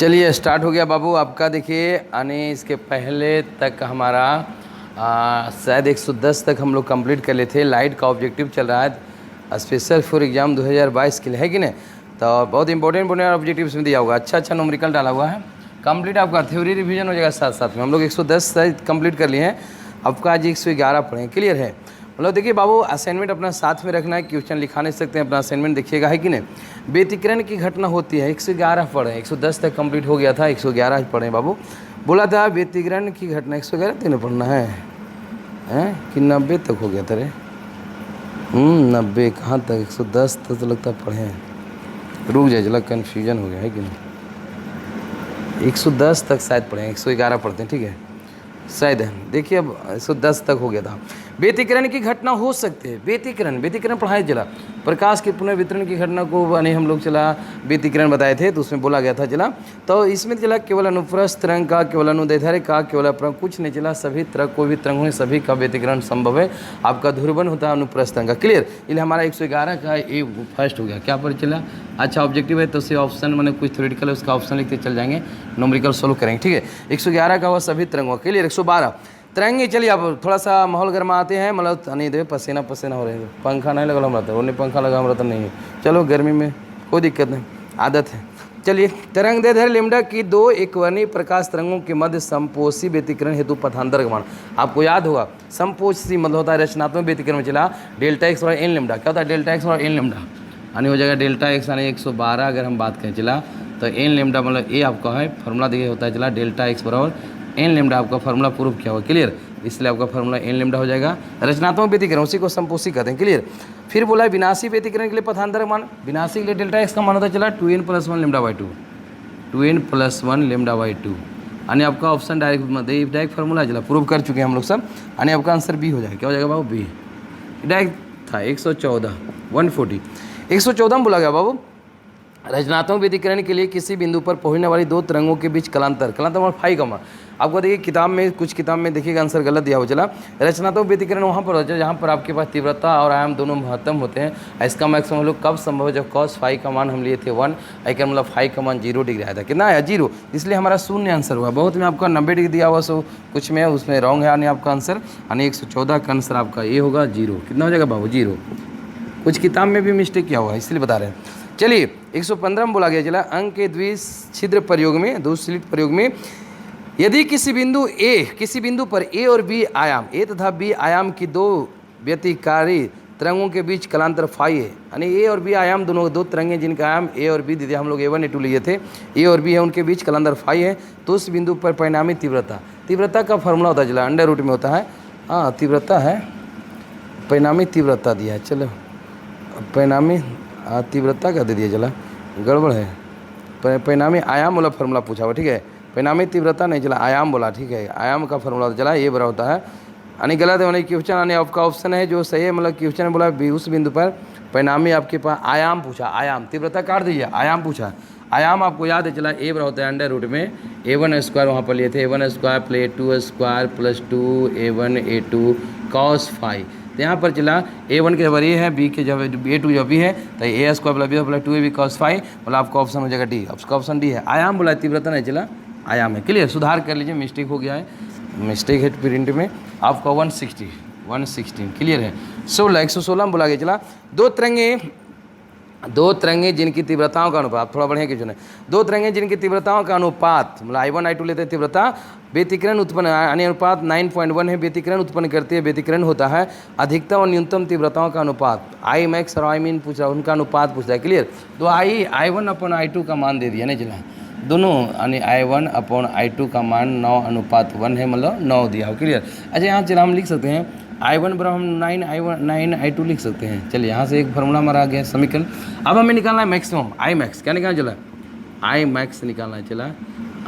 चलिए स्टार्ट हो गया बाबू आपका। देखिए आने इसके पहले तक हमारा शायद 110 तक हम लोग कंप्लीट कर लिए थे। लाइट का ऑब्जेक्टिव चल रहा है स्पेशल फॉर एग्जाम 2022 के लिए, है कि नहीं। तो बहुत इंपॉर्टेंट ऑब्जेक्टिव्स में दिया होगा, अच्छा न्यूमेरिकल डाला हुआ है। कंप्लीट आपका थ्योरी रिवीजन हो जाएगा साथ साथ में। हम लोग 110 शायद कंप्लीट कर लिए हैं, आपका आज 111 पढ़ें। क्लियर है। मतलब देखिए बाबू, असाइनमेंट अपना साथ में रखना है, क्वेश्चन लिखा नहीं सकते हैं, अपना असाइनमेंट देखिएगा, है कि नहीं। व्यतिकरण की घटना होती है, 111 पढ़ें। 110 तक कंप्लीट हो गया था, 111 पढ़ें बाबू। बोला था व्यतिकरण की घटना 111 तीन पढ़ना है कि 90 तक हो गया था रे। 90 कहाँ तक, 110 तक तो लगता पढ़े। रुक जाए जला, कन्फ्यूजन हो गया है कि नहीं। 110 तक शायद पढ़े, 111 पढ़ते हैं, ठीक है शायद है। देखिए अब 110 तक हो गया था। व्यतिकरण की घटना हो सकती है, व्यतिकरण पढ़ाए चला। प्रकाश के पुनर्वितरण की घटना को यानी हम लोग चला व्यतिकरण बताए थे, तो उसमें बोला गया था चला। तो इसमें चला केवल अनुप्रस्थ तरंग का, केवल अनुदैर्ध्य का, केवल अपना कुछ नहीं चला। सभी तरह कोई भी तरंग हो, सभी का व्यतिकरण संभव है। आपका ध्रुवन होता है अनुप्रस्थ तरंग का। क्लियर। इसलिए हमारा 111 का ये फर्स्ट हो गया। क्या पर चला, अच्छा ऑब्जेक्टिव है तो से ऑप्शन मैंने कुछ थ्योरेटिकल है उसका ऑप्शन लिखते चल जाएंगे, न्यूमेरिकल सोल्व करेंगे, ठीक है। 111 का हुआ सभी तरंगों। क्लियर। 112 तरंगे। चलिए अब थोड़ा सा माहौल गर्मा आते हैं, मतलब नहीं दे पसीना हो रहे हैं। पंखा नहीं लगा हमारा, उन्हें पंखा लगा हमारा तो नहीं है। चलो गर्मी में कोई दिक्कत नहीं, आदत है। चलिए, तरंग दैर्ध्य लैम्ब्डा की दो एकवर्णीय प्रकाश तरंगों के मध्य समपोषी व्यतिकरण हेतु पथांतर का मान। आपको याद होगा समपोषी मतलब होता है रचनात्मक व्यतिकरण में चला डेल्टा एक्स और एन लैम्ब्डा। क्या होता है डेल्टा एक्स और एन लैम्ब्डा, यानी हो जाएगा डेल्टा एक्स यानी 112। अगर हम बात करें चला तो एन लैम्ब्डा मतलब ए आपका है फार्मूला देखिए होता है चला डेल्टा एक्स बराबर एन लैम्ब्डा। आपका फार्मूला प्रूफ किया हुआ। क्लियर। इसलिए आपका फार्मूला एन लैम्ब्डा हो जाएगा। रचनात्मक व्यतिकरण उसी को समपोषी कहते हैं। क्लियर। फिर बोला है विनाशी व्यतिकरण के लिए पथांतर मान। विनाशी के लिए डेल्टा एक्स का मान होता है चला 2n + 1 λ/2, 2n + 1 λ/2। यानी आपका ऑप्शन डायरेक्ट फार्मूला चला प्रूव कर चुके हैं हम लोग सब। यानी आपका आंसर बी हो जाएगा। क्या हो जाएगा बाबू, बी। डायरेक्ट था 114 140 114 में बोला गया बाबू रचनात्मक व्यतिकरण के लिए किसी बिंदु पर पहुंचने वाली दो तरंगों के बीच कलांतर मतलब फाई का मान। आपको देखिए किताब में, कुछ किताब में देखिएगा आंसर गलत दिया हो चला। रचनात्मक व्यतिकरण वहाँ पर होता है जहाँ पर आपके पास तीव्रता और आयाम दोनों महत्तम होते हैं। इसका मैक्सिमम हम लोग कब संभव है, जब cos फाई का मान हम लिए थे 1, एक मतलब फाई का मान 0 डिग्री आया था। कितना आया 0, इसलिए हमारा शून्य आंसर हुआ। बहुत में आपका 90 डिग्री दिया हुआ, सो कुछ में उसमें रॉन्ग है। यानी आपका आंसर यानी 114 का आंसर आपका ये होगा 0। कितना हो जाएगा बाबू 0। कुछ किताब में भी मिस्टेक किया हुआ है इसलिए बता रहे हैं। चलिए 115 में बोला गया चला अंक के द्विछिद्र प्रयोग में, द्विस्लिट प्रयोग में यदि किसी बिंदु पर ए और बी आयाम, ए तथा बी आयाम की दो व्यतिकारी तरंगों के बीच कलांतर फाई है। यानी ए और बी आयाम दोनों दो तरंगे जिनका आयाम ए और बी दीजिए हम लोग A1 A2 लिए थे, ए और बी है उनके बीच कलांतर फाई है, तो उस बिंदु पर परिणामी तीव्रता का फॉर्मूला होता है चला अंडर रूट में होता है। हाँ तीव्रता है, परिणामी तीव्रता दिया है। चलो परिणामी तीव्रता का दे दिया चला, गड़बड़ है। परिणामी आयाम वाला फार्मूला पूछा हुआ, ठीक है। परिणामी तीव्रता नहीं चला, आयाम बोला, ठीक है। आयाम का फार्मूला चला ये बड़ा होता है, यानी गलत है। यानी क्वेश्चन यानी आपका ऑप्शन है जो सही है, मतलब क्वेश्चन बोला उस बिंदु पर परिणामी आपके पास आयाम पूछा, आयाम तीव्रता काट दीजिए, आयाम पूछा। आयाम आपको याद है चला ए बड़ा होता है अंडर रूट में A1² वहाँ पर लिए थे, A1² + A2² + 2A1 A2 cos phi. तो यहाँ पर चला A1 के जब ये है, बी के जब A2 जब भी है तो A² + B + 2AB cos phi, मतलब आपका ऑप्शन हो जाएगा डी। आपका ऑप्शन डी है। आयाम बोला तीव्रता नहीं चला, आयाम है। क्लियर। सुधार कर लीजिए, मिस्टेक हो गया है, मिस्टेक है प्रिंट में। आपका 116 क्लियर है। 116 में बोला गया चला दो तरंगे जिनकी तीव्रताओं का अनुपात, थोड़ा बढ़िया क्वेश्चन है। दो तरंगे जिनकी तीव्रताओं का अनुपात मतलब I1 I2 लेते हैं तीव्रता, व्यतिकरण उत्पन्न यानी अनुपात 9.1 है, व्यतिकरण उत्पन्न करती है। व्यतिकरण होता है अधिकतम और न्यूनतम तीव्रताओं का अनुपात। I max और I min पूछ रहा है, उनका अनुपात पूछ रहा है। क्लियर। तो I1/I2 का मान दे दिया नहीं चला, दोनों यानी I1/I2 का मान 9:1 है, मतलब 9 दिया हो। क्लियर। अच्छा यहाँ चला हम लिख सकते हैं I1 बराबर हम 9 I2 लिख सकते हैं। चलिए यहाँ से एक फार्मूला हमारा आ गया समीकरण। अब हमें निकालना है मैक्सिमम I max। क्या निकालना चला, I max निकालना है चला।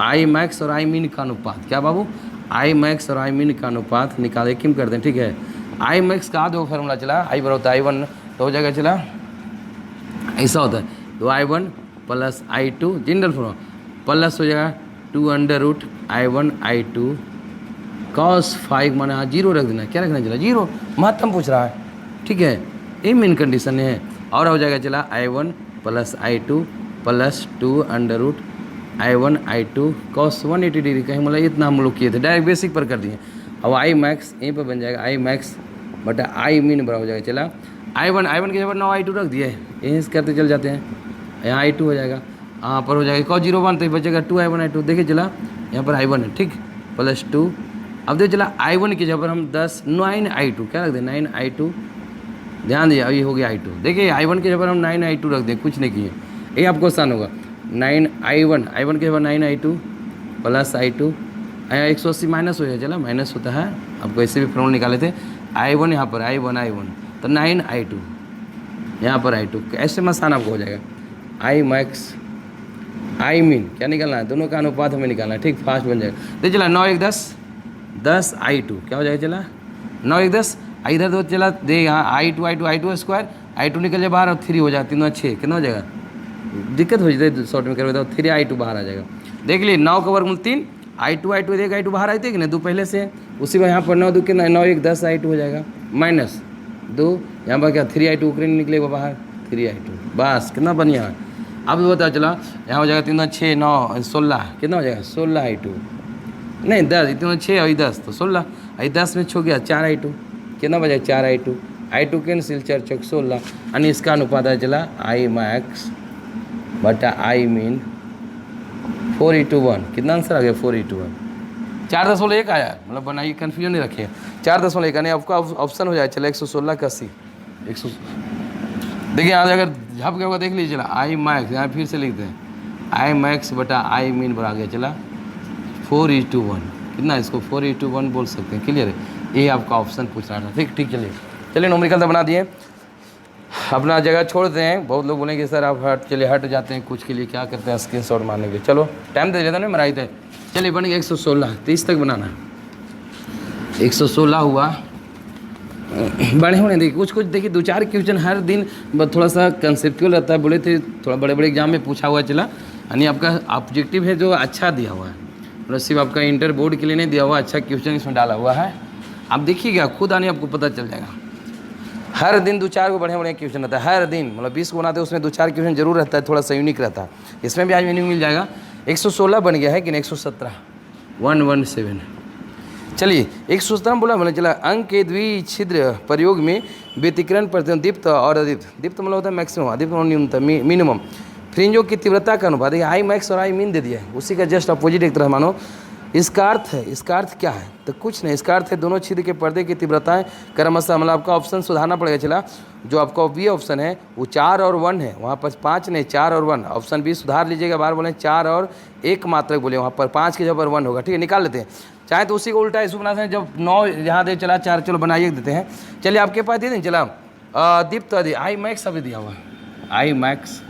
I max और I min का अनुपात, क्या बाबू I max और I min का अनुपात निकाले किम करते हैं, ठीक है। I max का दो फार्मूला चला, I बराबर होता है I1 तो हो जाएगा चला ऐसा होता है, तो I1 + I2 general formula plus हो जाएगा 2 √I1 I2 cos फाई माना 0 रख देना। क्या रखना चला 0, महत्तम पूछ रहा है, ठीक है। ये मेन कंडीशन है। और हो जाएगा चला I1 + I2 + 2 √, I1 I2 cos 180 degree कहीं मतलब इतना हम लोग किए थे, डायरेक्ट बेसिक पर कर दिए। अब आई मैक्स यहीं पर बन जाएगा आई मैक्स बटा आई मीन बराबर हो जाएगा। चला I1 के जगह 9 I2 रख दिए, यहीं से करते चल जाते हैं, यहाँ I2 हो जाएगा, यहाँ पर हो जाएगा cos 0 1 तो बचेगा 2I1 I2। देखिए चला यहाँ पर I1 है ठीक, प्लस 2। अब देखिए चला I1 की जगह पर हम 9I2 क्या रख दें 9I2, ध्यान दिए अभी हो गया I2। देखिए I1 के जगह पर हम 9I2 रख दें, कुछ नहीं किए, ये आपको आसान होगा। 9I1 के जगह 9I2 प्लस I2, यहाँ 180 माइनस हो जाएगा, चला माइनस होता है, आपको ऐसे भी फॉर्मूला निकाले थे। I1 यहाँ पर I1 तो 9I2 यहाँ पर I2, ऐसे में आसान आपको हो जाएगा। आई मैक्स आई मीन क्या निकालना है, दोनों का अनुपात हमें निकालना है ठीक, फास्ट बन जाएगा। देखिए चला 9 1 10I2 क्या हो जाएगा, चला 9 1 10 इधर तो चला दे यहाँ I2 स्क्वायर, I2 निकल जाए बाहर और 3 हो जाए, 3 6 कितना हो जाएगा, दिक्कत हो जाती शॉर्ट में करवे तो 3I2 बाहर आ जाएगा। देख लिए 9 का वर्गमूल 3, I2 एक I2 बाहर आई थी कि नहीं, 2 पहले से उसी में, यहाँ पर 9 2 के 9 1 10I2 हो जाएगा माइनस 2, यहाँ पर क्या 3I2 ऊपर निकलेगा बाहर 3I2, बस कितना बढ़िया है। अब बताओ चला यहाँ हो जाएगा 3 6 9 16 कितना हो जाएगा 16I2 नहीं 10, इतना 6 और 10 तो 16, 10 में छो गया 4I2 कितना बजा 4I2, I2 कैंसिल 4 चौक 16, यानी इसका अनुपात है चला आई मैक्स बटा आई मीन 4:1 कितना आंसर आ गया 4:1, 4.1 आया, मतलब बनाइए कन्फ्यूजन नहीं रखिए, 4.1 यानी आपका ऑप्शन हो जाए चला 116 का 80 100। देखिए यहाँ अगर झप के होगा देख लीजिए चला आई मैक्स, यहाँ फिर से लिखते हैं आई मैक्स बटा आई मीन बना गया चला 4:1 कितना, इसको 4:1 बोल सकते हैं, क्लियर है, ये आपका ऑप्शन पूछ रहा था ठीक ठीक। चलिए न्यूमेरिकल तो बना दिए, अपना जगह छोड़ते हैं। बहुत लोग बोलेंगे सर आप चलिए हट जाते हैं कुछ के लिए, क्या करते हैं स्क्रीन शॉट मारने के लिए, चलो टाइम दे देता ना मेरा इधर। चलिए बन गया 116, 30 तक बनाना, 116 हुआ, बड़े होने देखिए कुछ देखिए 2-4 क्वेश्चन हर दिन थोड़ा सा कंसेप्चुअल रहता है, बोले थे थोड़ा बड़े बड़े एग्जाम में पूछा हुआ चला, यानी आपका ऑब्जेक्टिव है जो अच्छा दिया हुआ है, मतलब सिर्फ आपका इंटर बोर्ड के लिए नहीं दिया हुआ, अच्छा क्वेश्चन इसमें डाला हुआ है। आप देखिएगा खुद आने आपको पता चल जाएगा, हर दिन 2-4 को बढ़िया बढ़िया क्वेश्चन रहता है, हर दिन मतलब 20 को बनाते हैं उसमें 2-4 क्वेश्चन जरूर रहता है, थोड़ा सा यूनिक रहता है, इसमें भी आज यूनिक मिल जाएगा। 116 बन गया है कि 117 117। चलिए 117 बोला चला अंक के द्विछिद्र प्रयोग में व्यतिकरण प्रतिबंध दीप्त और अदीप्त, दीप्त मतलब होता है मैक्सिमम, अदीप्त मतलब न्यूनतम मिनिमम, फ्रिंजों की तीव्रता का अनुपात, देखिए आई मैक्स और आई मीन दे दिया है, उसी का जस्ट अपोजिट एक तरह मानो। इसका अर्थ है, इसका अर्थ क्या है तो कुछ नहीं, इसका अर्थ है दोनों छिद्र के पर्दे की तीव्रताएं क्रमशः, मतलब आपका ऑप्शन सुधारना पड़ेगा चला, जो आपका बी ऑप्शन है वो 4 और 1 है, वहाँ पर 5 नहीं 4 और 1, ऑप्शन बी सुधार लीजिएगा, बार बोले 4 और 1 मात्रक बोले, वहाँ पर 5 के जगह पर 1 होगा, ठीक है निकाल लेते हैं। चाहे तो उसी को उल्टा इसको बना सकते हैं, जब 9 यहाँ दे चला 4, चलो बनाइए देते हैं। चलिए आपके पास दे दें चला दीप्त आई मैक्स अभी दिया हुआ, आई मैक्स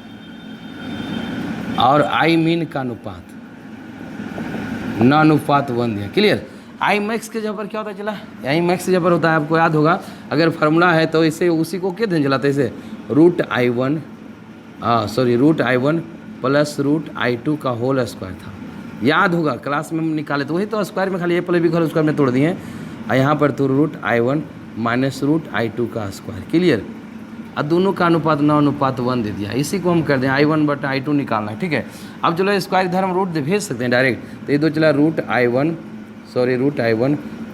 और आई मीन का अनुपात अनुपात 1 दिया, क्लियर। आई मैक्स के जगह पर क्या होता है चला, आई मैक्स के जगह पर होता है, आपको याद होगा अगर फार्मूला है तो इसे उसी को क्या दिन चलाते इसे √I1 √I1 प्लस √I2 का होल स्क्वायर था, याद होगा क्लास में निकाले तो वही तो स्क्वायर में खाली ए प्लस बी होल स्क्वायर में तोड़ दिए हैं, यहाँ पर तो √I1 माइनस √I2 का स्क्वायर, क्लियर। और दोनों का अनुपात 9:1 दे दिया, इसी को हम कर दें I1 बटा I2 निकालना है, ठीक है। अब चलो स्क्वायर इधर हम रूट भेज सकते हैं डायरेक्ट, तो ये दो चला √I1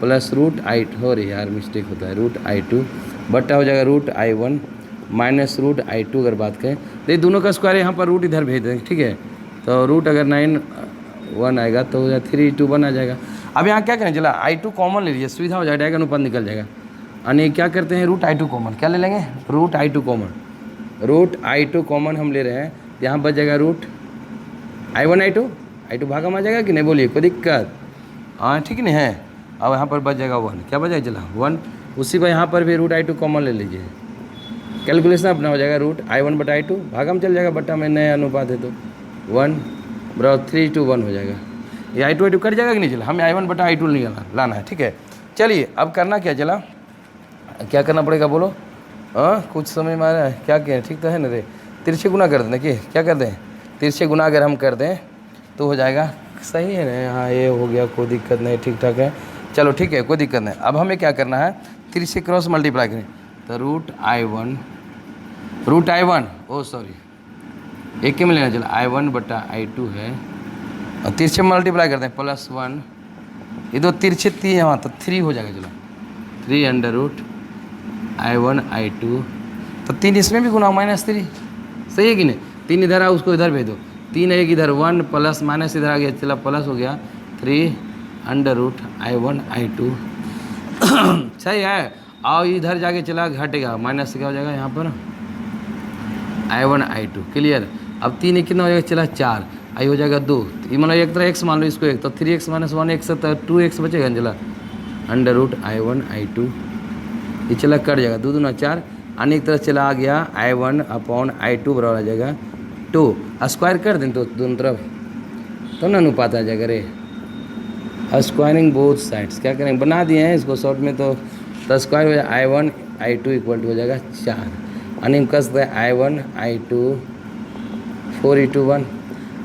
प्लस √I2 हो रही यार मिस्टेक होता है, √I2 बटा हो जाएगा √I1 माइनस √I2 अगर बात करें तो ये दोनों का स्क्वायर यहाँ पर रूट इधर भेज देंगे, ठीक है। तो रूट अगर 9 आएगा तो 3:1 आ जाएगा। अब यहाँ क्या करें चला I2 कॉमन ले लीजिए, सुविधा हो जाएगा, डायरेक्ट अनुपात निकल जाएगा, यानी क्या करते हैं √I2 कॉमन, क्या ले लेंगे √I2 कॉमन हम ले रहे हैं, यहाँ बच जाएगा √I1 I2 भागा में आ जाएगा कि नहीं, बोलिए कोई दिक्कत, हाँ ठीक नहीं है। अब यहाँ पर बच जाएगा 1, क्या बच जाएगा चला 1, उसी पर यहाँ पर भी √I2 कॉमन ले लीजिए, कैलकुलेशन अपना हो जाएगा √I1 बटा I2 भागा में चल जाएगा, बटा में नया अनुपात है तो 1 बराबर 3:1 हो जाएगा, ये I2 कट जाएगा कि नहीं चला, हमें I1 बटा I2 नहीं लाना है, ठीक है। चलिए अब करना क्या चला, क्या करना पड़ेगा बोलो, हाँ कुछ समझ में आ रहा है क्या कहें, ठीक तो है ना रे, तिरछे गुना कर दें कि क्या कर दें, तिरछे गुना अगर हम कर दें तो हो जाएगा, सही है ना, हाँ ये हो गया कोई दिक्कत नहीं, ठीक ठाक है, चलो ठीक है कोई दिक्कत नहीं। अब हमें क्या करना है तिरछे क्रॉस मल्टीप्लाई करें, तो √I1 ओ सॉरी एक में लेना चला I1 बटा I2 है और तिरछे मल्टीप्लाई करते हैं +1, ये दो तिरछे 3 यहाँ तो 3 हो जाएगा। चलो 3√I1I2, तो 3 इसमें भी गुना -3, सही है कि नहीं। 3 इधर आ, उसको इधर भेज दो, 3 एक इधर 1 प्लस माइनस इधर आ गया, चला प्लस हो गया 3√I1I2 सही है। और इधर जाके चला घटेगा, माइनस क्या हो जाएगा यहाँ पर I1I2, क्लियर। अब 3 कितना हो जाएगा, चला 4, आई हो जाएगा 2, मतलब एक तरह x मान लो इसको 1, तो 3x - 1x तो 2x बचेगा चला √I1I2, ये चला कट जाएगा, 2 दूना 4, अन्य एक तरफ चला आ गया I1/I2 बराबर आ जाएगा 2, स्क्वायर कर दें तो दोनों तरफ तो ना अनुपात आ जाएगा रे। स्क्वायरिंग बोथ साइड्स क्या करेंगे, बना दिए हैं इसको शॉर्ट में, तो स्क्वायर हो जाएगा I1I2 इक्वल टू हो जाएगा 4, अन्य कस I1I2 4:1,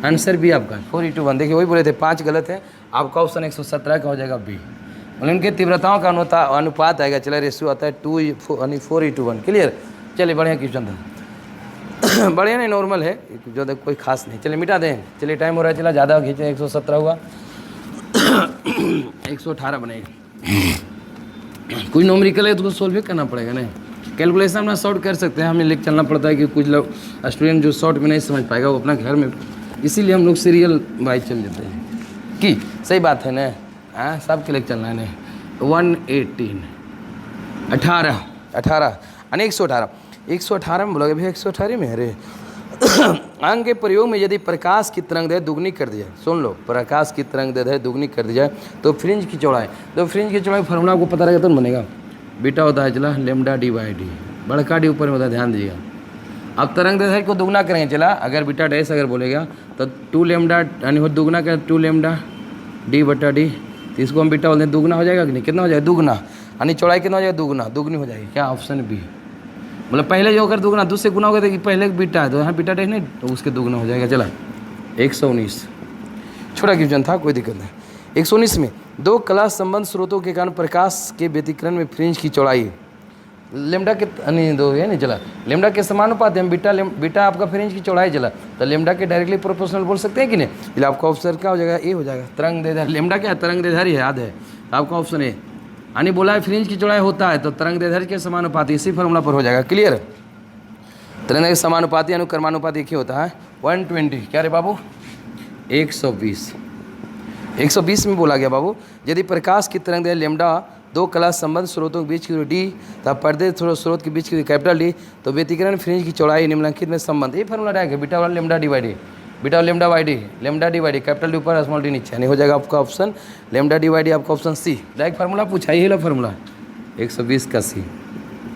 आंसर बी आपका 4:1। देखिए वही बोले थे 5 गलत है, आपका ऑप्शन 117 का हो जाएगा बी। मतलब उनके तीव्रताओं का अनुपात आएगा, चला रेशियो आता है 4:1, क्लियर। चलिए बढ़िया क्वेश्चन था बढ़िया नहीं नॉर्मल है जो देख कोई खास नहीं। चलिए मिटा दें, चलिए टाइम हो रहा है, चला ज़्यादा खींचे, 117 हुआ 118 बनेगा। कोई नॉमरिकल है तो उसको सोल्व भी करना पड़ेगा नहीं, कैलकुलेशन अपना शॉर्ट कर सकते हैं, हमें लिख चलना पड़ता है कि कुछ लोग स्टूडेंट जो शॉर्ट में नहीं समझ पाएगा वो अपना घर में, इसीलिए हम लोग सीरियल वाइज चल देते हैं कि सही बात है ना। हाँ सब के लिए चलना है ना। 18 यानी 118 में बोलोगे भैया 118 में, अरे अंग के प्रयोग में यदि प्रकाश की तरंगदैर्घ्य दुगनी कर दी जाए, सुन लो, प्रकाश की तरंगदैर्घ्य दुगनी कर दी जाए तो फ्रिंज की चौड़ाई, तो फ्रिंज की चौड़ाई फार्मूला आपको पता रहेगा तो बनेगा, बीटा होता है चला λ/d, बड़का डी ऊपर में होता है, ध्यान दीजिएगा। अब तरंगदैर्घ्य को दुगना करेंगे, चला अगर बीटा डैश अगर बोलेगा तो 2 लैम्डा यानी हो दुगना करें 2 λ/d, तो इसको हम बीटा बोलते हैं, दुगना हो जाएगा कि नहीं, कितना हो जाएगा दुगना, यानी चौड़ाई कितना हो जाएगा दुगना, दुगनी हो जाएगी, क्या ऑप्शन बी। मतलब पहले जो अगर दुगना दूसरे गुना हो गया तो पहले बीटा है तो यहाँ बीटा डैश नहीं तो उसके दुगना हो जाएगा। चला 119 छोटा क्वेश्चन था, कोई दिक्कत नहीं। 119 में दो कला संबंध स्रोतों के कारण प्रकाश के व्यतिकरण में फ्रिंज की चौड़ाई लेमडा के नहीं दो है नहीं, चला लेमडा के समानुपाती हम बीटा आपका फ्रिंज की चौड़ाई, चला तो लेमडा के डायरेक्टली प्रोपोर्शनल बोल सकते हैं कि नहीं। इसलिए आपका ऑप्शन क्या हो जाएगा, ए हो जाएगा। तरंगदैर्घ्य लेमडा क्या है, तरंगदैर्घ्य है, याद है आपका ऑप्शन ए। यानी बोला है फ्रिंज की चौड़ाई होता है तो तरंगदैर्घ्य के समानुपाती, इसी फॉर्मूला पर हो जाएगा, क्लियर। तरंगदैर्घ्य समानुपाती अनुक्रमानुपाती एक ही होता है 120, क्या रे बाबू 120 में बोला गया बाबू, यदि प्रकाश की तरंगदैर्घ्य लेमडा दो कला संबंध स्रोतों के बीच की दूरी डी तथा पर्दे स्रोत के बीच की दूरी कैपिटल डी, तो व्यतिकरण फ्रिंज की चौड़ाई निम्नलिखित में संबंध, ये फॉर्मूला डायरेक्ट है, बीटा वाला lambda divide beta lambda Y D, lambda D Y D, capital D ऊपर स्मॉल डी नीचे, यानी हो जाएगा आपका option lambda D Y D, आपका ऑप्शन सी। डायरेक्ट फार्मूला पूछा, यही लो फार्मूला 120 का सी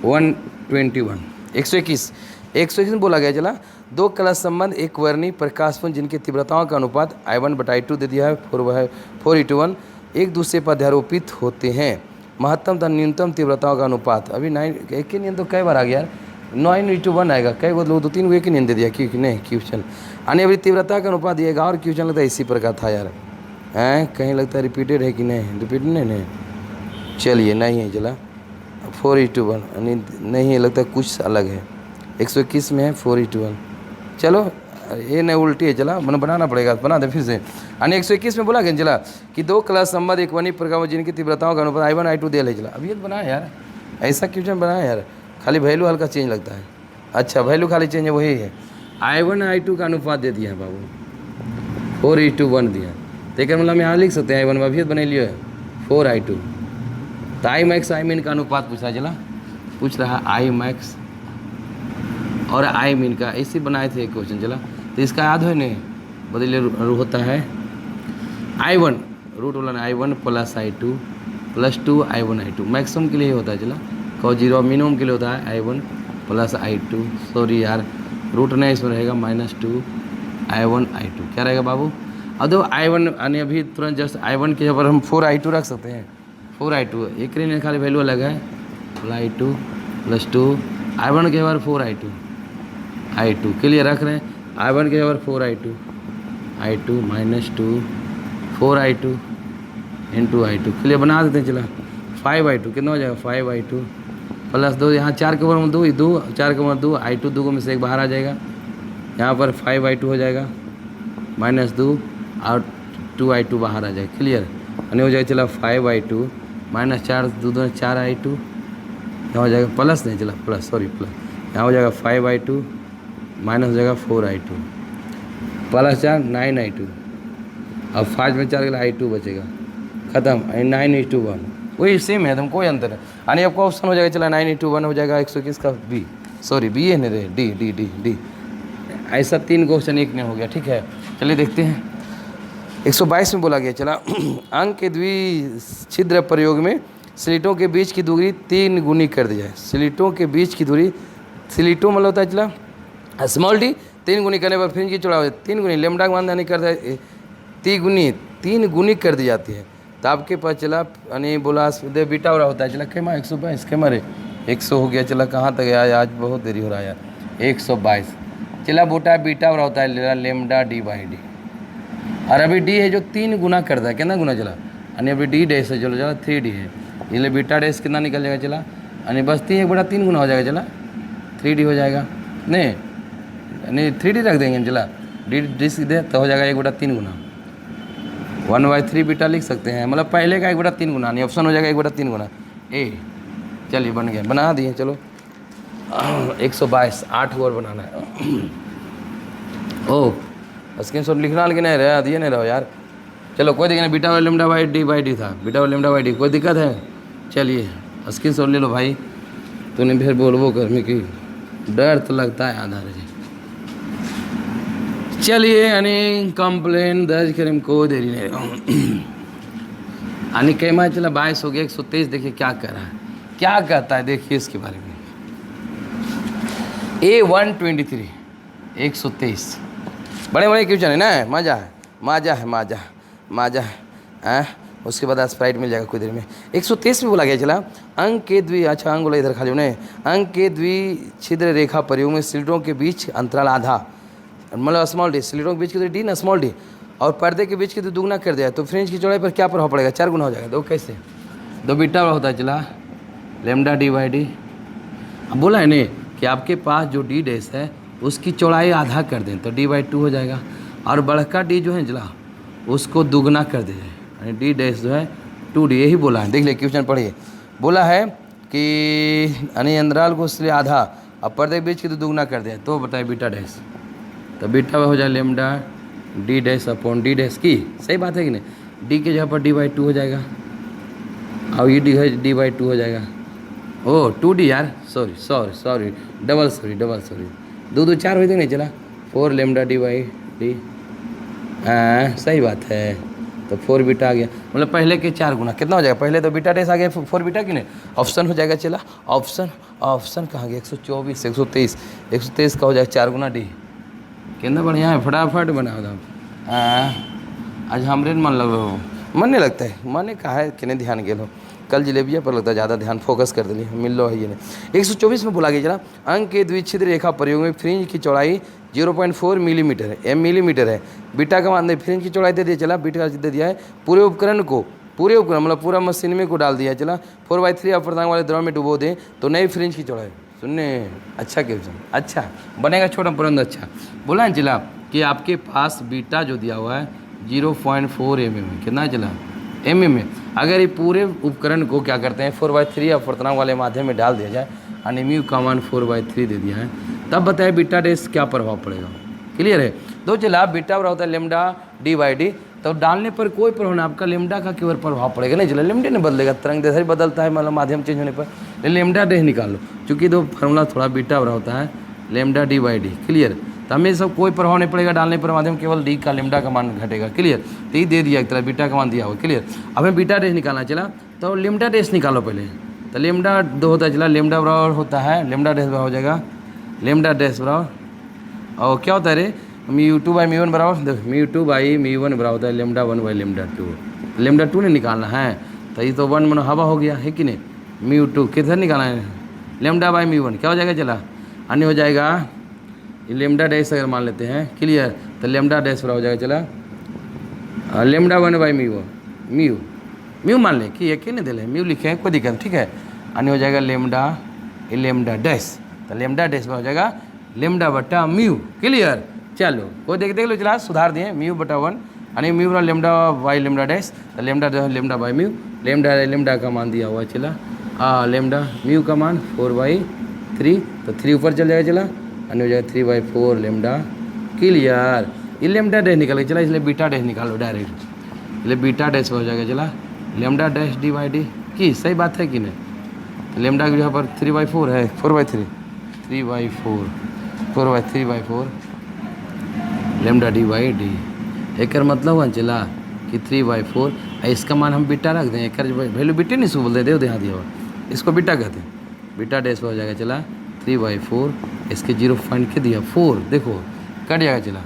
121। 121 में बोला गया, चला दो कला संबंध एक वर्णी प्रकाशपुंज जिनकी तीव्रताओं का अनुपात I1/2 दे दिया है 4:1, एक दूसरे पर अध्यारोपित होते हैं। महत्तम तथा न्यूनतम तीव्रताओं का अनुपात, अभी 9 एक ही नियम तो कई बार आ गया यार, 9:1 आएगा, कई वो 2-3 एक ही नियम दे दिया क्योंकि नहीं क्वेश्चन आने अभी तीव्रता का अनुपात दिएगा, और क्वेश्चन लगता है इसी प्रकार था यार, हैं कहीं लगता है रिपीटेड है कि नहीं, रिपीटेड नहीं, चलिए नहीं है, चला 4:1 नहीं है, लगता है कुछ अलग है। 121 में है 4:1, चलो ये नहीं उल्टी है, चला मैंने बनाना पड़ेगा, बना दे फिर से। यानी 121 में बोला गया चला कि दो कला संबंध एक वनी प्रकार जिनकी तीव्रताओं का अनुपात I1/2 दिया ले, चला अभी ये बनाया यार, ऐसा क्वेश्चन बनाया यार, खाली वैल्यू हल्का चेंज लगता है। अच्छा वैल्यू खाली चेंज है, वही है I1/2 का अनुपात दे दिया है बाबू 4:1 दिया, तो एक मतलब हम यहाँ लिख सकते हैं I1 अभी बना लियो है 4:2, तो I max I min का अनुपात पूछा, चला पूछ रहा है I max और I min का, ऐसे बनाए थे क्वेश्चन, चला तो इसका याद है नहीं, बदले होता है I1 रूट बोला I1 + I2 + 2 I1/2, मैक्सिमम के लिए होता है, चला कहो 0, मिनिमम के लिए होता है I1 + I2, सॉरी यार रूट नहीं इसमें रहेगा -2 I1/2, क्या रहेगा बाबू। अब दो I1 यानी अभी तुरंत जस्ट I1 के ऊपर हम 4:2 रख सकते हैं, 4:2 एक नहीं खाली वैल्यू अलग है, I2 + 2 I1 के ऊपर 4:2 I2 के लिए रख रहे हैं, I1 के ऊपर 4:2 I2 -2 4:2 × I2 के लिए बना देते हैं, चला 5:2 कितना हो जाएगा 5:2 + 2, यहाँ 4 के ऊपर 2 4 के ऊपर 2 I2 2 में से एक बाहर आ जाएगा, यहाँ पर 5:2 हो जाएगा -2 और 2i2 बाहर आ जाए, क्लियर। यानी हो जाएगा चला 5i2 माइनस 4 2 2 4i2, यहाँ हो जाएगा प्लस नहीं चला प्लस, सॉरी प्लस, यहाँ हो जाएगा 5i2 माइनस हो जाएगा 4i2 प्लस 4 9i2, अब 5 में 4 के i2 बचेगा, खत्म। 9:1 वही सेम है, तुम कोई अंतर है। यानी आपका ऑप्शन हो जाएगा चला 9:1 हो जाएगा 121 का बी, सॉरी बी है नहीं रे, डी डी डी डी। ऐसा 3 क्वेश्चन एक में हो गया, ठीक है। चलिए देखते हैं 122 में बोला गया चला अंक के द्विछिद्र प्रयोग में स्लिटों के बीच की दूरी 3 गुनी कर दी जाए। स्लिटों के बीच की दूरी, स्लिटों मतलब होता है चला स्मॉल डी, 3 गुनी करने पर फ्रिंज की चौड़ाई 3 गुनी, लेमडा का मान नहीं करता है 3 गुनी कर दी जाती है। तो आपके पास चला यानी बोला बीटा हो रहा होता है चला कैमा 122 कैमा रे 100 हो गया, चला कहाँ तक गया, आज बहुत देरी हो रहा है यार, 122 चला बोटा बीटा हो रहा होता है लेमडा डी बाई डी, और अभी डी है जो 3 गुना करता है, कितना गुना चला, यानी अभी डी डैश है, चलो चला 3d है, इसलिए बीटा डैश कितना निकल जाएगा चला, यानी बस 3 गुना हो जाएगा चला 3d हो जाएगा, नहीं 3d रख देंगे चला, डी डी सीधे तो हो जाएगा 1/3 गुना, 1/3 बीटा लिख सकते हैं, मतलब पहले का 1/3 गुना, नहीं ऑप्शन हो जाएगा 1/3 गुना ए। चलिए बन गया, बना दिए, चलो 122 8 और बनाना है। ओह स्क्रीनशॉट लिखना लेकिन नहीं रहा, दिए नहीं रहो यार। चलो कोई दिक्कत नहीं, बीटा और लेमडा बाई डी था, बीटा और लेमडा बाई डी, कोई दिक्कत है। चलिए स्क्रीनशॉट ले लो भाई, तूने फिर बोलबो करने की डर तो लगता है आधा रहे। चलिए यानी कंप्लेन दर्ज करें, कोई देरी नहीं। यानी कैमा चला 22 हो गया 123, देखिए क्या कर रहा है, क्या कहता है देखिए इसके बारे में। A123 123 बड़े बड़े क्वेश्चन है ना, मज़ा है माजा है माजा माजा है, उसके बाद स्प्राइट मिल जाएगा कुछ देर में। 123 में बोला गया चला अंक के अच्छा अंक बोला इधर खा जाओ, अंक के द्विछिद्र रेखा प्रयोग में स्लिटों के बीच अंतराल आधा, मतलब स्मॉल डी, स्लिटों के बीच की डी ना स्मॉल डी, और पर्दे के बीच की तो दुगना कर दिया, तो फ्रिंज की चौड़ाई पर क्या प्रभाव पड़ेगा, 4 गुना हो जाएगा। दो कैसे, दो बीटा होता है चला लेमडा डी बाई डी। अब बोला है नहीं कि आपके पास जो डी डैश है उसकी चौड़ाई आधा कर दें तो d/2 हो जाएगा, और बड़का डी जो है चला उसको दुगना कर दे, यानी डी डैश जो है 2d, यही बोला है। देख ले क्वेश्चन पढ़िए, बोला है कि यानी अंतराल को इसलिए आधा, अब पर्दे के बीच की तो दुगना कर दे, तो बताए बीटा डैश, तो बीटा हो जाए lambda D dash upon D dash की, सही बात है कि नहीं, डी के जगह पर d/2 हो जाएगा, और ये डी है d/2 हो जाएगा। ओह 2d यार, सॉरी डबल सॉरी 2 4 हो नहीं चला 4 लेमडा डी बाई डी, सही बात है, तो 4 बीटा आ गया, मतलब पहले के 4 गुना कितना हो जाएगा, पहले तो बीटा डैश आ गया 4 बीटा की नहीं, ऑप्शन हो जाएगा चला, ऑप्शन कहाँ गया 124 123 का हो जाएगा 4 गुना डी, कितना बढ़िया है, फटाफट बनाओ दाम। आज हमरे मन लग रहा हो, मन नहीं लगता है, मन कहा है कि नहीं ध्यान गेलो, कल जलेबिया पर लगता है ज़्यादा ध्यान फोकस कर दिली, मिल लो है ये नहीं। 124 में बोला गया चला अंक के द्विछिद्र रेखा प्रयोग में फ्रिंज की चौड़ाई 0.4 मिलीमीटर है, मिलीमीटर है, बीटा का मान दे, फ्रिंज की चौड़ाई दे दिया चला, बीटा का दे दिया है, पूरे उपकरण मतलब पूरा मशीन में को डाल दिया चला, 4/3 अपर्दांक वाले द्रव में डुबो दें तो नई फ्रिंज की चौड़ाई, सुनने अच्छा क्वेश्चन, अच्छा बनेगा छोटा परंतु अच्छा। बोला है चला कि आपके पास बीटा जो दिया हुआ है 0.4 mm, कितना है चला mm में, अगर ये पूरे उपकरण को क्या करते हैं 4/3 अपवर्तनांक वाले माध्यम में डाल दिया जाए, यानी म्यू का मान 4/3 दे दिया है, तब बताए बीटा डैश क्या प्रभाव पड़ेगा, क्लियर है। दो चला बीटा होता है लेमडा डी बाई डी, तो डालने पर कोई प्रभाव नहीं, आपका लेमडा का केवल प्रभाव पड़ेगा, नहीं चला लेमडा नहीं बदलेगा, तरंग दैर्घ्य बदलता है, मतलब माध्यम चेंज होने पर लेमडा डैश निकाल लो, चूँकि दो फार्मूला थोड़ा बीटा होता है lambda D by D, clear, तो हमें सब कोई प्रभाव नहीं पड़ेगा डालने पर, माध्यम केवल डी का लेमडा का मान घटेगा, क्लियर, तो ये दे दिया एक तरह बीटा का मान दिया हुआ, क्लियर। अब हमें बीटा डैश निकालना चला, तो लेमडा डैश निकालो पहले, तो लेमडा 2 होता है चला, लेमडा बराबर होता है लेमडा डैश बराबर हो जाएगा लेमडा डैश बराबर, और क्या होता है रे μ2 बाई μ1 बराबर, देखो μ2 बाई μ1 बराबर होता है लेमडा 1 बाई लेमडा 2, लेमडा 2 ने निकालना है, तो ये तो 1 मन हवा हो गया है कि नहीं, μ2 किधर निकालना है लेमडा बाई μ1, क्या हो जाएगा चला, अन्य हो जाएगा लेमडा डैश अगर मान लेते हैं, क्लियर, तो लेमडा डैश बराबर हो जाएगा चला लेमडा 1 बाई म्यू मान लें कि एक ही नहीं दे म्यू लिखे हैं, कोई दिक्कत, ठीक है, अन्य हो जाएगा लेमडा डैश, तो लेमडा डैश बराबर हो जाएगा लेमडा बटा म्यू, क्लियर। चलो कोई देख लो चला सुधार दिए, म्यू बटा 1 यानी म्यू बराबर लेमडा बाई लेमडा डैश, तो लेमडा जो है लेमडा बाई म्यू, लेमडा का मान दिया हुआ चला लेमडा म्यू का मान 4/3, तो 3 ऊपर चल जाएगा चला, यानी हो जाएगा 3/4 लेमडा। क्लियर। ये लेमडा डैश निकल गया चला, इसलिए बीटा डैश निकालो डायरेक्ट, इसलिए बीटा डैश हो जाएगा चला lambda dash D by D की। सही बात है कि नहीं? तो लेमडा की जगह पर 3/4 है, 4/3, 4/3/4 लेमडा डी बाई डी। एक मतलब हुआ चला कि 3/4, इसका मान हम बीटा रख दें, एक वैल्यू बीटे नहीं सो बोल दे यहाँ दिया हुआ, इसको बीटा कहते हैं, बीटा डैश हो जाएगा चला 3/4, इसके 0 पॉइंट के दिया 4, देखो कट जाएगा चला,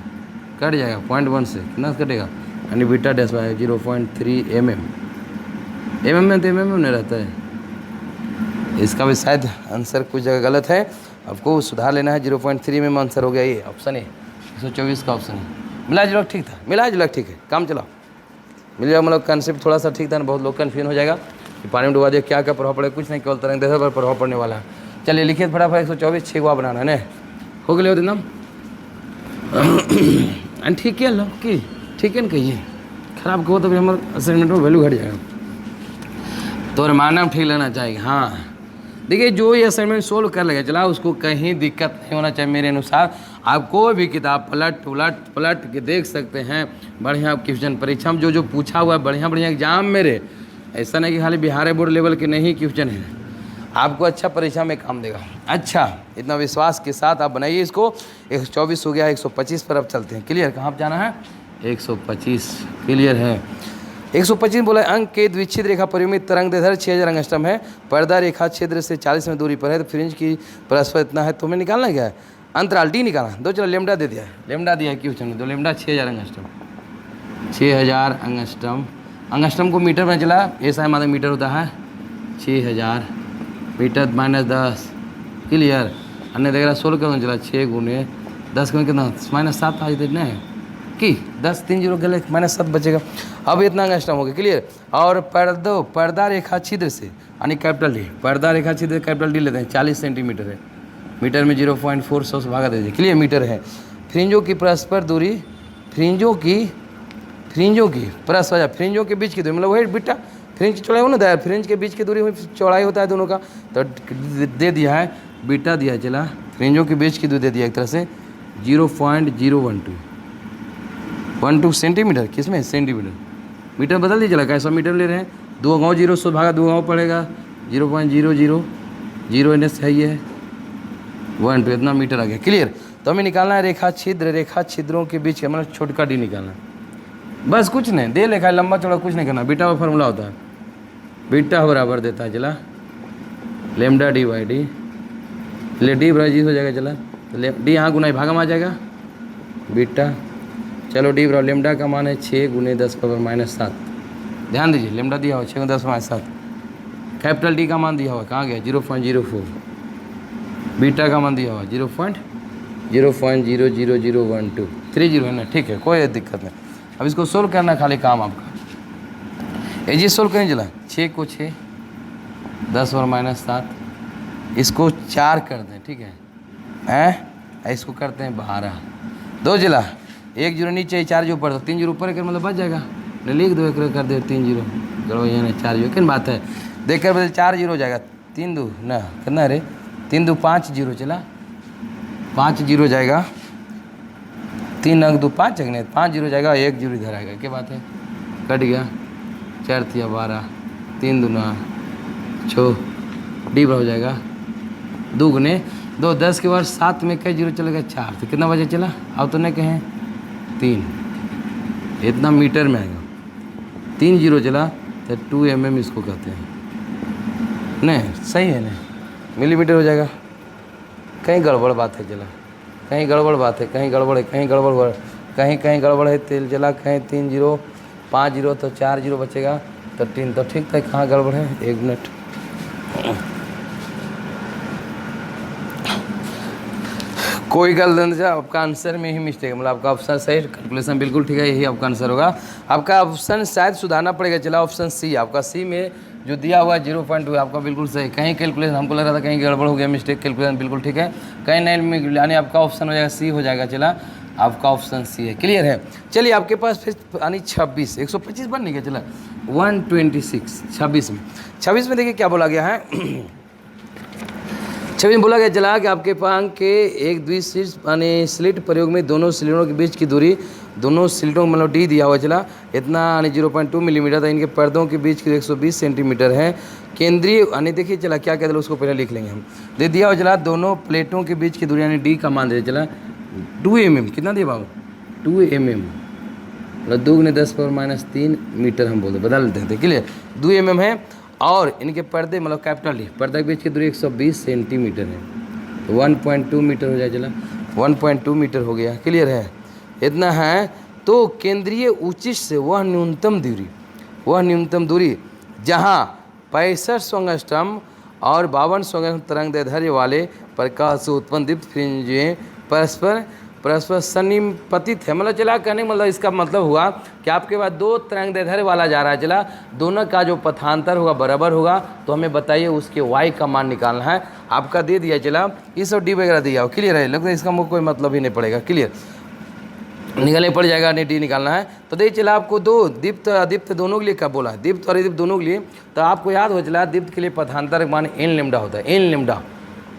कट जाएगा 0.1 से कितना कटेगा, यानी बीटा डैश आएगा 0.3 mm में, तो mm नहीं रहता है। इसका भी शायद आंसर कुछ जगह गलत है, आपको सुधार लेना है। 0.3 mm आंसर हो गया, ये ऑप्शन है 124 का ऑप्शन है। मिला जुला ठीक था, मिला जुला ठीक है, काम चलाओ। मिल जाएगा मतलब कंसेप्ट थोड़ा सा ठीक था ना, बहुत लोग कन्फ्यूजन हो जाएगा कि पानी में डुबा दिया क्या क्या प्रभाव पड़ेगा, कुछ नहीं, केवल तरंग दैर्ध्य पर प्रभाव पड़ने वाला है। चलिए लिखिए फटाफट 124 6 को बनाना है ना, हो गया एकदम ठीक है लो कि ठीक है ना, कहिए खराब कहो तो फिर हमारे असाइनमेंट में वैल्यू घट जाएगा, तो मानव ठीक लेना चाहिए। हाँ देखिए, जो ये असाइनमेंट सोल्व कर लेगा चला, उसको कहीं दिक्कत नहीं होना चाहिए मेरे अनुसार। आप कोई भी किताब पलट के देख सकते हैं, बढ़िया क्वेश्चन परीक्षा में जो पूछा हुआ है, बढ़िया एग्जाम मेरे, ऐसा नहीं कि खाली बिहार बोर्ड लेवल के नहीं क्वेश्चन है, आपको अच्छा परीक्षा में काम देगा। अच्छा, इतना विश्वास के साथ आप बनाइए इसको। 124 हो गया, 125 पर अब चलते हैं। क्लियर, कहाँ पर जाना है? 125 क्लियर है। 125 बोला अंक के द्विच्छेद रेखा परिमित तरंग दैर्ध्य 6000 एंगस्ट्रॉम है, पर्दा रेखा क्षेत्र से 40 में दूरी पर है, तो फ्रिंज की परस्पर इतना है, तो हमें निकालना क्या है? अंतराल डी निकालना। दो चलो लेमडा दे दिया है, लेमडा दिया है क्वेश्चन में, तो लेमडा 6000 एंगस्ट्रॉम, 6000 एंगस्ट्रॉम, एंगस्ट्रॉम को मीटर में चला, ऐसा हमारा मीटर होता है 6000 मीटर -10। क्लियर। अन्य देख रहा 16 का चला, 6 × 10 में कितना -7 आज देना है कि 10 3 0 गले -7 बचेगा। अब इतना एंगस्ट्रॉम हो गया। क्लियर। और पर्दा रेखा छिद्र से, यानी कैपिटल डी, पर्दा रेखा छिद्र कैपिटल डी लेते हैं, 40 सेंटीमीटर है, मीटर में 0.4 100 से भागा दे दीजिए। क्लियर, मीटर है। फ्रिंजों की परस्पर दूरी, फ्रिंजों की परस्पर, फ्रिंजों के बीच की दूरी, मतलब वही बेटा फ्रिंज की चौड़ाई हो ना, फ्रिंज के बीच की दूरी चौड़ाई होता है दोनों का, तो दे दिया है बीटा दिया चला, फ्रिंजों के बीच की दूरी दे दिया एक तरह से 0.012 सेंटीमीटर, किसमें सेंटीमीटर, मीटर बदल दीजिए चला, कैसा मीटर ले रहे हैं, 2 गाँव 0 100 भागा 2 गाँव पड़ेगा 0.000 एन एस है, ये 1 तो इतना मीटर आ गया। क्लियर। तो हमें निकालना है रेखा छिद्रों के बीच, मतलब छोटका डी निकालना, बस कुछ नहीं, दे लेखा लंबा चौड़ा कुछ नहीं करना। बीटा का फॉर्मूला होता है, बीटा बराबर देता है चला लेमडा डी बाई डी, ले डी बराबर जी हो जाएगा चला, तो डी यहाँ गुना भागा में आ जाएगा बीटा, चलो डी बराबर लेमडा का मान है 6 × 10⁻⁻7। ध्यान दीजिए लेमडा दिया हुआ 6 × 10⁻7, कैपिटल डी का मान दिया हुआ कहाँ गया 0.04, बीटा का मान दिया हुआ 0.00012 30 है ना, ठीक है, कोई दिक्कत नहीं। अब इसको सोल्व करना खाली काम आपका, एजी सोल्व करें चला, 6 को 6 10⁻⁻7, इसको 4 कर दें, ठीक है, इसको करते हैं 12, 2 जिला 1 0 नीचे 4 जो ऊपर, 3 0 ऊपर कर मतलब बच जाएगा, लिख दो एक कर दे 3 0 गड़ो ये नहीं 4 0 किन बात है, देख कर बदल 4 0 हो जाएगा, 3 2 ना कितना रे 3 2 5 0 चला 5 0 जाएगा, 3 अंक 2 5 नहीं 5 0 जाएगा, 1 0 इधर आएगा, क्या बात है, कट गया, 4 3 12 3 2 9 6 डी हो जाएगा 2 × 2 10 के बाद 7 में कई 0 चलेगा 4, तो कितना बजे चला, अब तो नहीं कहें 3, इतना मीटर में आएगा, 3 0 चला तो 2 mm इसको कहते हैं, नहीं सही है ना, मिलीमीटर हो जाएगा, कहीं गड़बड़ बात है चला, कहीं गड़बड़ बात है, कहीं गड़बड़ है, कहीं गड़बड़ कहीं गड़बड़ है, तेल चला कहीं 3 0 5 0 तो 4 0 बचेगा, तो 3 तो ठीक था, कहाँ गड़बड़ है, 1 मिनट, कोई गलत नहीं, आपका आंसर में ही मिस्टेक है, मतलब आपका ऑप्शन सही, कैलकुलेशन बिल्कुल ठीक है, यही आपका आंसर होगा। आपका ऑप्शन शायद सुधारना पड़ेगा, चला ऑप्शन सी, आपका सी में जो दिया हुआ है 0.2 आपका बिल्कुल सही, कहीं कैलकुलेशन हमको लग रहा था कहीं गड़बड़ हो गया, मिस्टेक, कैलकुलेशन बिल्कुल ठीक है, कहीं नहीं, यानी आपका ऑप्शन हो जाएगा सी हो जाएगा चला, आपका ऑप्शन सी है। क्लियर है। चलिए आपके पास फिर यानी 26, 125 बन नहीं गया, चला 126, 26 में देखिए क्या बोला गया है। 26 में बोला गया चला कि आपके पांख के एक द्विस्लिट यानी स्लिट प्रयोग में दोनों सिलेंडरों के बीच की दूरी, दोनों सिलेंडरों में मतलब डी दिया हुआ चला इतना यानी 0.2 मिलीमीटर था। इनके पर्दों के बीच की 120 सेंटीमीटर है। केंद्रीय यानी देखिए चला क्या कहते हैं उसको पहले लिख लेंगे हम। दे दिया हुआ चला दोनों प्लेटों के बीच की दूरी यानी डी का मान दे चला 2 mm। कितना दिया बाबू? 2 mm मतलब 2 × 10⁻³ मीटर हम बोलते बदल देते। क्लियर। 2 mm है और इनके पर्दे मतलब कैपिटल डी पर्दे के बीच की दूरी 120 सेंटीमीटर है। तो 1.2 मीटर हो जाए चला 1.2 मीटर हो गया। क्लियर है। इतना है। तो केंद्रीय उचिष्ठ से वह न्यूनतम दूरी जहाँ 6500 एंगस्ट्रम और 5200 एंगस्ट्रम तरंग दैर्ध्य वाले प्रकाश से उत्पन्न दीप्त फ्रिंजें परस्पर सन्निपतित है। मतलब चला कहने मतलब इसका मतलब हुआ कि आपके पास 2 तरंग दैर्ध्य वाला जा रहा है चला, दोनों का जो पथांतर होगा बराबर होगा। तो हमें बताइए उसके y का मान निकालना है। आपका दे दिया चला ये सब डी वगैरह दिया हो। क्लियर है। लगता है इसका मुझे कोई मतलब ही नहीं पड़ेगा। क्लियर निकलने पड़ जाएगा, नहीं डी निकालना है। तो देखिए चला आपको 2 दीप्त अदीप्त दोनों के लिए क्या बोला है, दीप्त और अदीप्त दोनों के लिए। तो आपको याद हो चला दीप्त के लिए पथांतर मान n लेमडा होता है, n लेमडा,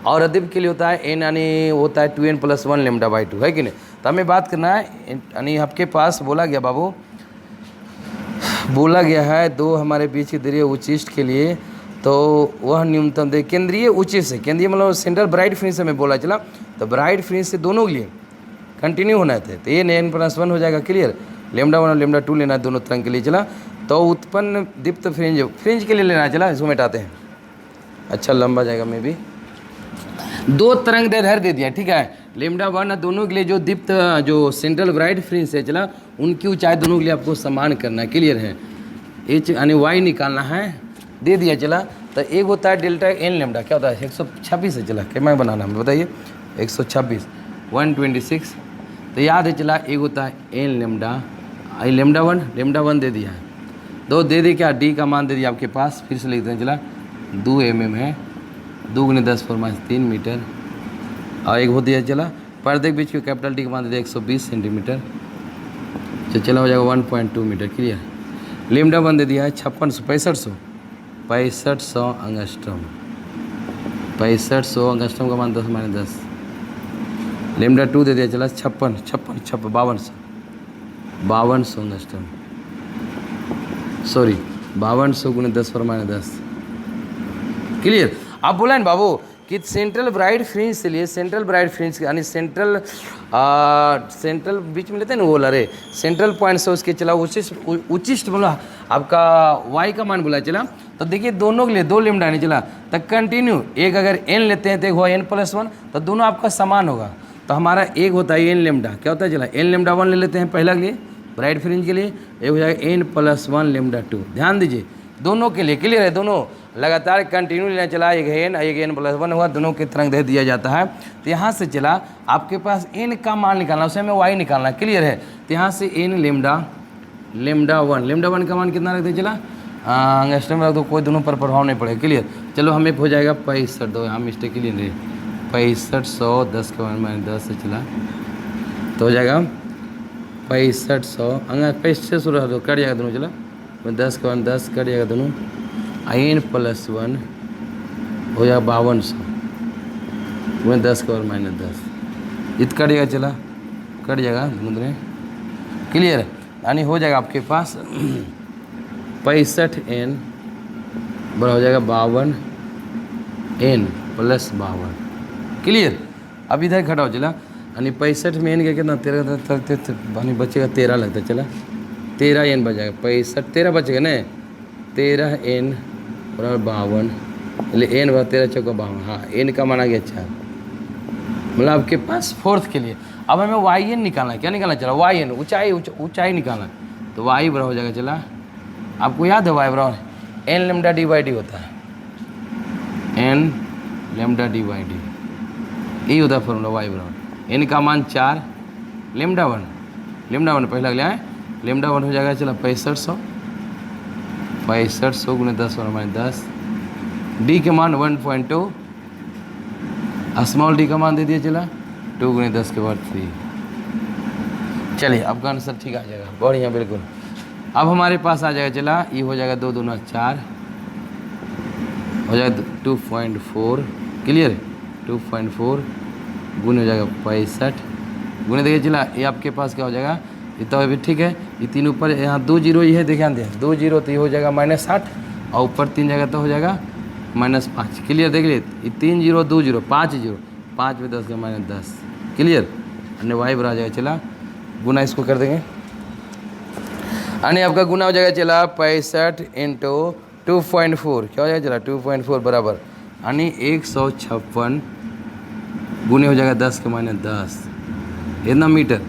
और अदीप्त के लिए होता है n यानी होता है 2n + 1 λ/2 है कि नहीं। तो हमें बात करना है यानी आपके पास बोला गया बाबू, बोला गया है 2 हमारे बीच की दूरी उचिष्ठ के लिए तो वह न्यूनतम दे केंद्रीय उचिष्ठ से, केंद्रीय मतलब सेंट्रल ब्राइट फ्रिंज से हमें बोला चला। तो ब्राइट फ्रिंज से दोनों के लिए कंटिन्यू होना थे तो ये n+1 हो जाएगा। क्लियर। λ1 और λ2 लेना है दोनों तरंग के लिए चला। तो उत्पन्न दीप्त फ्रिंज के लिए लेना चला, इसको मिटाते हैं। अच्छा लंबा जाएगा में भी 2 तरंग दैर्ध्य दे दिया। ठीक है। λ1 दोनों के लिए जो दीप्त जो सेंट्रल ब्राइट फ्रिंज से चला उनकी ऊंचाई दोनों के लिए आपको समान करना है। क्लियर है। एच यानी y निकालना है, दे दिया चला। तो एक होता है डेल्टा n λ, क्या होता है 126 है चला, क्या मैं बनाना है बताइए 126 126। तो याद है चला एक होता है n λ, λ1 दे दिया है, 2 दे दे क्या d का मान दे दिया आपके पास। फिर से लिखते हैं चला 2 mm है, 2 × 10⁻³ मीटर। और एक हो दिया चला पर्दे के बीच की कैपिटल डी का मान दे दिया 120 सेंटीमीटर। तो चला हो जाएगा 1.2 मीटर। क्लियर। λ1 दे दिया है 6500 एंगस्ट्रम, 6500 एंगस्ट्रम का मान 10⁻10। λ2 दे दिया चला 5200 एंगस्ट्रम, सॉरी 5200 × 10⁻10। क्लियर। आप बोला ना बाबू कि सेंट्रल ब्राइट फ्रिंज से लिए, सेंट्रल ब्राइट फ्रिंज यानी सेंट्रल बीच में लेते हैं ना वो लरे सेंट्रल पॉइंट से उसके चला उचिष्ठ बोला आपका y का मान बोला चला। तो देखिए दोनों के लिए 2 λ नहीं चला तो कंटिन्यू एक अगर n लेते हैं तो एक हुआ n+1 तो दोनों आपका समान होगा। तो हमारा एक होता है n λ, क्या होता है चला n λ1 ले लेते हैं पहला के लिए ब्राइट फ्रिंज के लिए, एक हो जाएगा n+1 λ2। ध्यान दीजिए दोनों के लिए। क्लियर है। दोनों लगातार कंटिन्यू लेना चला, एक n+1 हुआ, दोनों के तरंग दे दिया जाता है। तो यहाँ से चला आपके पास n का मान निकालना, उसे हमें y निकालना। क्लियर है। तो यहाँ से n λ1 का मान कितना रखते चला एंगस्ट्रम में रख दो, कोई दोनों पर प्रभाव नहीं पड़ेगा। क्लियर। चलो हमें हो जाएगा 65, दो यहाँ मिस्टेक के लिए नहीं 6500 10⁻10 से चला तो हो जाएगा 6500 65 से शुरू हो कट जाएगा दोनों चला 10⁻10 कट जाएगा दोनों n+1 हो जाएगा 5200 10⁻10 इत कट जाएगा चला कट जाएगा दोनों। क्लियर। यानी हो जाएगा आपके पास 65n बड़ा हो जाएगा 52n + 52। क्लियर। अब इधर घटाओ चला यानी 65 में n का कितना 13 बचेगा 13 लगता है चला 13n बच जाएगा 65 13 बचेगा ना 13n बराबर 52 એટલે n बराबर 13 × 4 52। हाँ n का माना गया 4 मतलब आपके पास फोर्थ के लिए। अब हमें yn निकालना है, क्या निकालना चला yn ऊंचाई निकालना। तो y बराबर हो जाएगा चला आपको याद है y बराबर n λ/d होता है, n λ/d यही होता है फॉर्मूला y बराबर n का मान 4 λ1 पहला अगले आए λ1 हो जाएगा चला 6500 × 10⁻10 d के मान 1.2 स्मॉल d का मान दे दिया चला 2 × 10⁻3 चलिए आपका आंसर ठीक आ जाएगा, बढ़िया बिल्कुल। अब हमारे पास आ जाएगा चला, ये हो जाएगा 2 दूना 4 हो जाएगा 2.4, क्लियर। 2.4 गुने हो जाएगा 65 गुने, देखिए चला ये आपके पास क्या हो जाएगा, ये तो अभी ठीक है, ये 3 ऊपर यहाँ 2 जीरो ये है, ध्यान दें 2 जीरो तो ये हो जाएगा -60 और ऊपर 3 जगह तो हो जाएगा -5, क्लियर। देख लीजिए ये 3 जीरो 2 जीरो 5 जीरो, 5 में 10 का -10, क्लियर। अन्य वाई बराबर आ जाएगा चला, गुना इसको कर देंगे, अन्य आपका गुना हो जाएगा चला 65 × 2.4, क्या हो जाएगा चला 2.4 बराबर यानी 156 गुने हो जाएगा 10 के -10, इतना मीटर।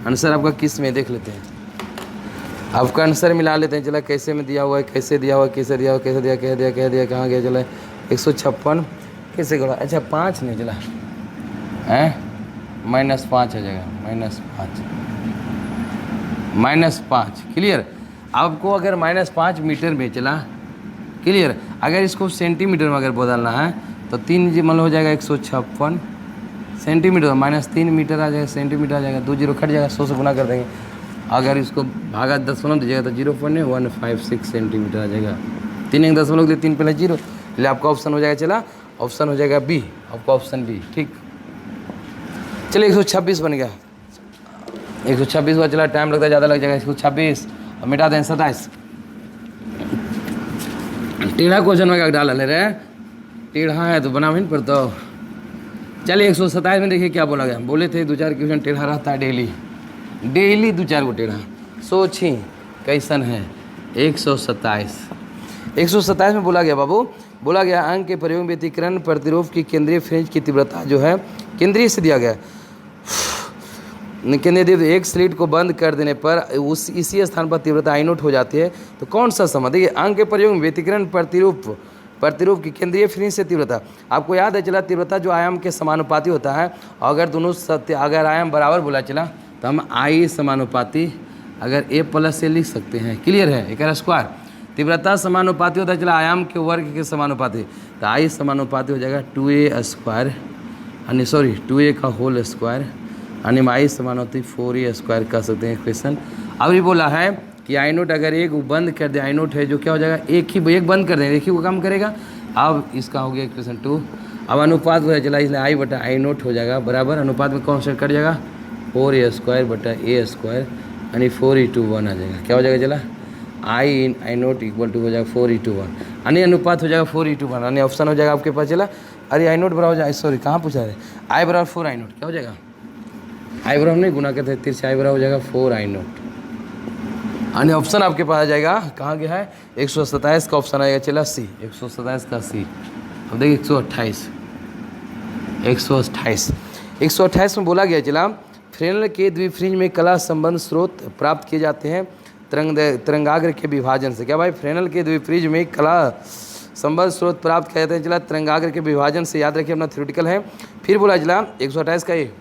आंसर आपका किस में देख लेते हैं, आपका आंसर मिला लेते हैं चला, कैसे में दिया हुआ है, कैसे दिया हुआ है, कैसे दिया हुआ, कैसे दिया, कह दिया, कह दिया, कहाँ गया चला 156 कैसे गया, अच्छा 5 नहीं चला हैं, -5 आ जाएगा, -5, क्लियर। आपको अगर -5 मीटर में चला, क्लियर। अगर इसको सेंटीमीटर में अगर बदलना है तो 3 जी मतलब हो जाएगा 156 सेंटीमीटर, -3 मीटर आ जाएगा, सेंटीमीटर आ जाएगा, 2 जीरो कट जाएगा, 100 से गुना कर देंगे। अगर इसको भागा 10 दीजिएगा तो 0.156 सेंटीमीटर आ जाएगा, 3 एक 10 दिए, 3 पहले 0, इसलिए आपका ऑप्शन हो जाएगा चला, ऑप्शन हो जाएगा बी, आपका ऑप्शन बी, ठीक। चलिए 126 बन गया, 126 हुआ, चला टाइम लगता है, ज़्यादा लग जाएगा, 126 और मिटा दें 27। टेढ़ा क्वेश्चन में क्या डाला ले रहे हैं, टेढ़ा है तो बना भी नहीं पड़ता। चलिए 127 में देखिए क्या बोला गया, बोले थे 2-4 क्वेश्चन टेढ़ा रहता है डेली 2-4 को टेढ़ा, सोची कैसन है। 127 में बोला गया बाबू, बोला गया अंक के प्रयोग में व्यतिकरण प्रतिरूप की केंद्रीय फ्रिंज की तीव्रता जो है केंद्रीय से दिया गया, केंद्रीय एक स्लिट को बंद कर देने पर इसी स्थान पर तीव्रता I0 हो जाती है, तो कौन सा समय, देखिए अंक के प्रयोग में व्यतिकरण प्रतिरूप की केंद्रीय फ्रिंज से तीव्रता, आपको याद है चला तीव्रता जो आयाम के समानुपाती होता है, अगर दोनों अगर आयाम बराबर बोला चला तो हम I समानुपाती अगर A + से लिख सकते हैं, क्लियर है। एक स्क्वायर तीव्रता समानुपाती होता है चला आयाम के वर्ग के समानुपाती, तो I समानुपाती हो जाएगा 2A स्क्वायर, यानी सॉरी 2A का होल स्क्वायर, यानी I समानुपाती 4A स्क्वायर कर सकते हैं क्वेश्चन। अब ये बोला है कि I0 अगर एक बंद कर दे, I0 है जो क्या हो जाएगा, एक बंद कर दें, एक ही को काम करेगा। अब इसका हो गया इक्वेशन 2, अब अनुपात हो चला, इसलिए I/I0 हो जाएगा बराबर, अनुपात में कौन सा कट जाएगा 4A स्क्वायर बटा A स्क्वायर, यानी 4:1 आ जाएगा, क्या हो जाएगा चला I0 = हो जाएगा 4:1, यानी अनुपात हो जाएगा 4:1, यानी ऑप्शन हो जाएगा आपके पास चला, अरे I0 बराबर हो जाए, सॉरी कहाँ पूछा है, I = 4I0, क्या हो जाएगा, I बराबर नहीं गुना करते तिर से, I बराबर हो जाएगा 4I0, यानी ऑप्शन आपके पास आ जाएगा, कहाँ गया है 127 का ऑप्शन आएगा चला सी, 127 का सी। अब देखिए 128 में बोला गया चला फ्रेनेल के द्विफ्रिंज में कला संबंध स्रोत प्राप्त किए जाते हैं तरंगाग्र के विभाजन से, क्या भाई फ्रेनेल के द्विफ्रिंज में कला संबंध स्रोत प्राप्त किए जाते हैं चला तरंगाग्र के विभाजन से, याद रखिए अपना थ्योरेटिकल है। फिर बोला चला 128 का ये